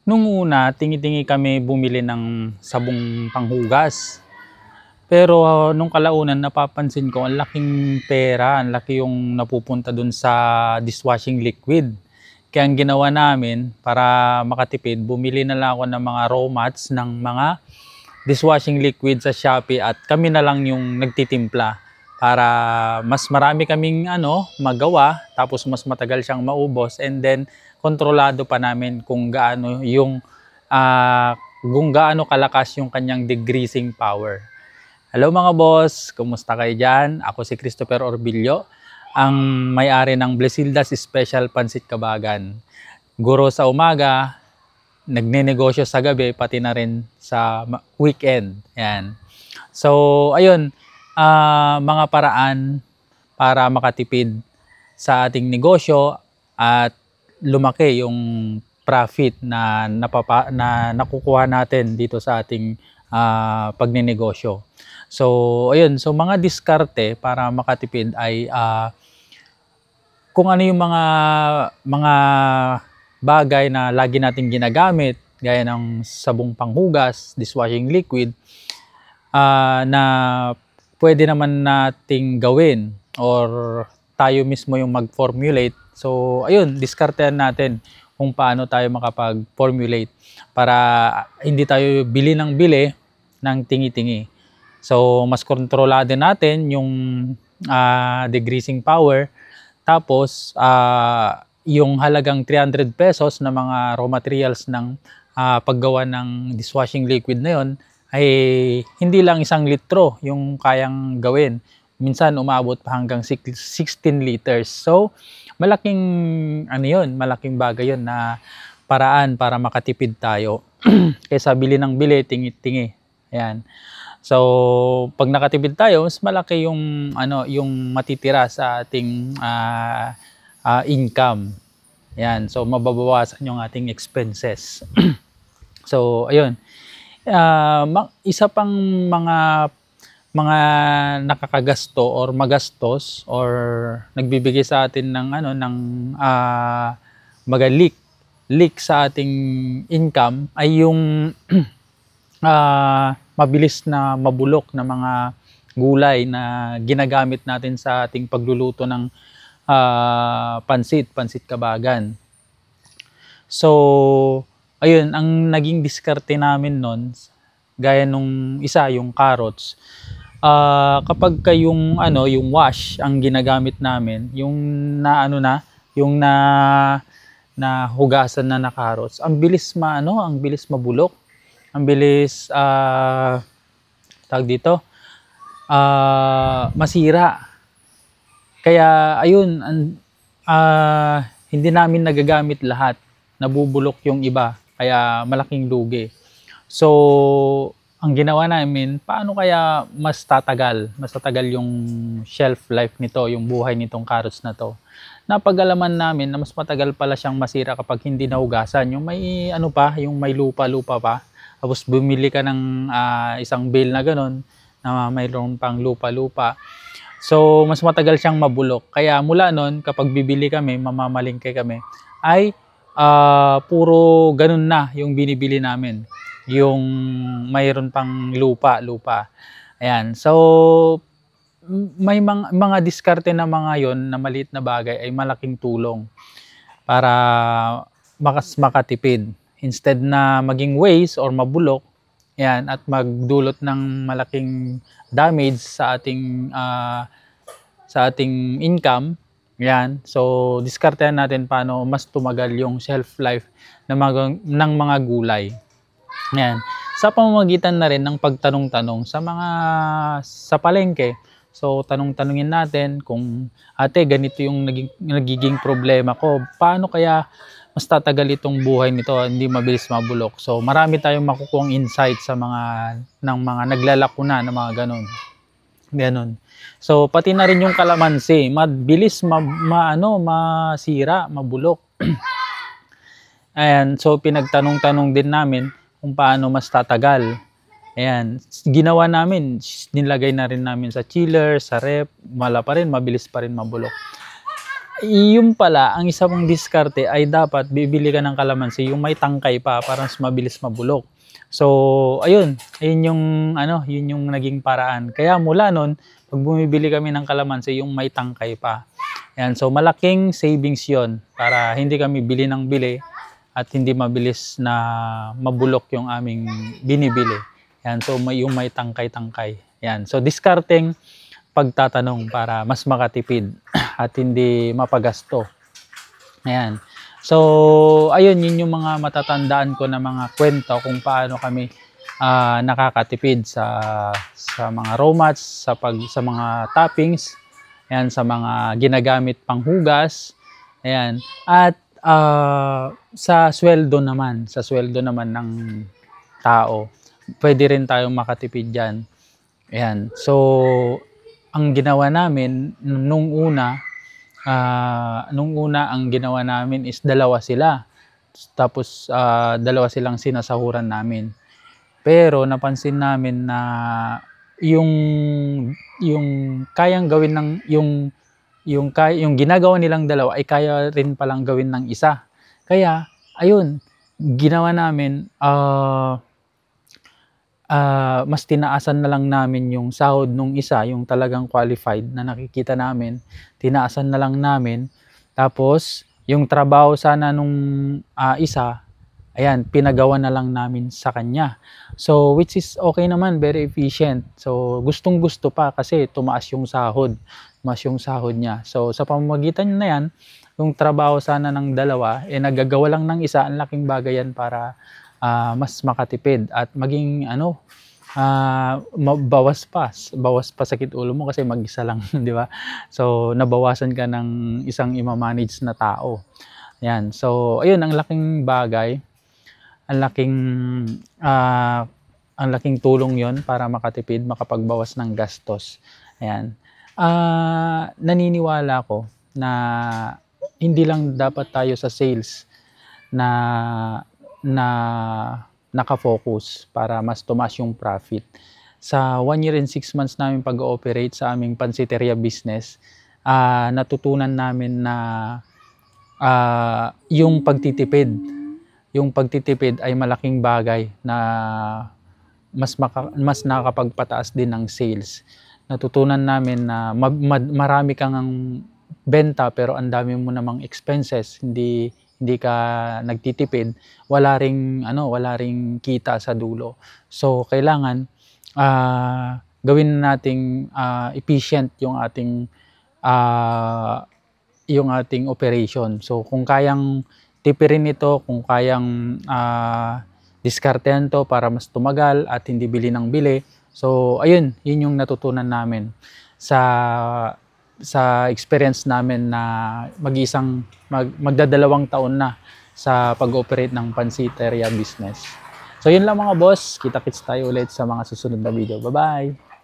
Nung una, tingi-tingi kami bumili ng sabong panghugas. Pero nung kalaunan napapansin ko ang laking pera, ang laki yung napupunta dun sa dishwashing liquid. Kaya ang ginawa namin para makatipid, bumili na lang ako ng mga raw mats ng mga dishwashing liquid sa Shopee at kami na lang yung nagtitimpla para mas marami kaming magawa, tapos mas matagal siyang maubos, and then kontrolado pa namin kung kung gaano kalakas yung kanyang degreasing power. Hello mga boss, kumusta kayo dyan? Ako si Christopher Orbillo, ang may-ari ng Blesildas Special Pansit Kabagan. Guro sa umaga, nagnenegosyo sa gabi, pati na rin sa weekend. Yan. So, ayun, mga paraan para makatipid sa ating negosyo at lumaki yung profit na nakukuha natin dito sa ating pagnenegosyo. So, ayun, so mga diskarte para makatipid ay kung ano yung mga bagay na lagi nating ginagamit, gaya ng sabong panghugas, dishwashing liquid, na pwede naman nating gawin or tayo mismo yung mag-formulate. So, ayun, diskartehan natin kung paano tayo makapag-formulate para hindi tayo bili ng tingi-tingi. So, mas kontrolado natin yung degreasing power. Tapos, yung halagang 300 pesos na mga raw materials ng paggawa ng dishwashing liquid na yon ay hindi lang 1 litro yung kayang gawin. Minsan umabot pa hanggang 16 liters. So, malaking malaking bagay yun na paraan para makatipid tayo. Kaysa bili ng bili, tingi-tingi. Ayan. So, pag nakatipid tayo, mas malaki yung matitira sa ating income. Ayan. So, mababawasan yung ating expenses. So, ayun. Isa pang mga nakakagasto or magastos or nagbibigay sa atin ng leak sa ating income ay yung mabilis na mabulok na mga gulay na ginagamit natin sa ating pagluluto ng pansit kabagan. So, ayun, ang naging diskarte namin nun, gaya nung isa, yung carrots, kapag yung wash ang ginagamit namin, yung na hugasan na carrots, ang bilis mabulok, ang bilis masira. Kaya ayun, hindi namin nagagamit lahat, nabubulok yung iba, kaya malaking lugi. So, ang ginawa namin, paano kaya mas tatagal yung shelf life nito, yung buhay nitong carrots na to. Napag-alaman namin na mas matagal pala siyang masira kapag hindi nahugasan. Yung may yung may lupa pa. Tapos bumili ka ng isang bale na ganun, na mayroon pang lupa. So, mas matagal siyang mabulok. Kaya mula nun, kapag bibili kami, mamamalingke kami, ay puro ganun na yung binibili namin. Yung mayroon pang lupa. Ayan. So, may mga diskarte na mga yon na maliit na bagay ay malaking tulong para makatipid. Instead na maging waste or mabulok, yan, at magdulot ng malaking damage sa ating income, yan. So, diskartehan natin paano mas tumagal yung shelf life ng mga gulay. Yan. Sa pamamagitan na rin ng pagtanong-tanong sa palengke. So, tanong-tanungin natin kung, ate, ganito yung nagiging problema ko. Paano kaya mas tatagal itong buhay nito, hindi mabilis mabulok? So, marami tayong makukuhang insight sa mga naglalakuna na mga ganon. So, pati na rin yung kalamansi, mabilis masira, mabulok. Ayan, so pinagtanong-tanong din namin kung paano mas tatagal. Ayan, ginawa namin, nilagay na rin namin sa chiller, sa rep, mabilis pa rin mabulok. Yung pala, ang isa pang diskarte ay dapat bibili ka ng kalamansi yung may tangkay pa para mas mabilis mabulok. So, ayun yung ano, yun yung naging paraan. Kaya mula nun, pag bumibili kami ng kalamansi yung may tangkay pa. Yan, so malaking savings yon para hindi kami bili ng bili at hindi mabilis na mabulok yung aming binibili. Yan, so yung may tangkay-tangkay. Yan, so discarding pagtatanong para mas makatipid at hindi mapagasto. Ayan. So, ayun, yun yung mga matatandaan ko na mga kwento kung paano kami nakakatipid sa mga raw mats, sa mga toppings, ayan, sa mga ginagamit panghugas, ayan. At sa sweldo naman ng tao, pwede rin tayong makatipid diyan. Ayan. So, ang ginawa namin nung una ang ginawa namin is dalawa sila. Tapos dalawa silang sinasahuran namin. Pero napansin namin na yung kayang gawin ng yung ginagawa nilang dalawa ay kaya rin palang gawin ng isa. Kaya ayun, ginawa namin mas tinaasan na lang namin yung sahod nung isa, yung talagang qualified na nakikita namin, tinaasan na lang namin. Tapos, yung trabaho sana nung isa, ayan, pinagawa na lang namin sa kanya. So, which is okay naman, very efficient. So, gustong-gusto pa kasi tumaas yung sahod niya. So, sa pamamagitan na yan, yung trabaho sana ng dalawa, nagagawa lang ng isa, ang laking bagay yan para mas makatipid at maging bawas pa sakit ulo mo kasi mag-isa lang, di ba? So nabawasan ka ng isang ima-manage na tao. Yan. So ayun, ang laking bagay, ang laking tulong 'yon para makatipid, makapagbawas ng gastos. Ayan. Naniniwala ko na hindi lang dapat tayo sa sales na nakafocus para mas tumaas yung profit. Sa 1 year and 6 months namin pag-ooperate sa aming pansiteria business, natutunan namin na yung pagtitipid ay malaking bagay na mas nakakapagpataas din ng sales. Natutunan namin na marami kang benta pero ang dami mo namang expenses, hindi ka nagtitipid, wala ring kita sa dulo. So kailangan gawin nating efficient yung ating operation. So kung kayang tipirin ito, kung kayang diskartehan to para mas tumagal at hindi bili ng bili. So ayun, yun yung natutunan namin sa experience namin na magdadalawang taon na sa pag-operate ng pansiteria business. So yun lang mga boss, kita-kits tayo ulit sa mga susunod na video. Bye-bye!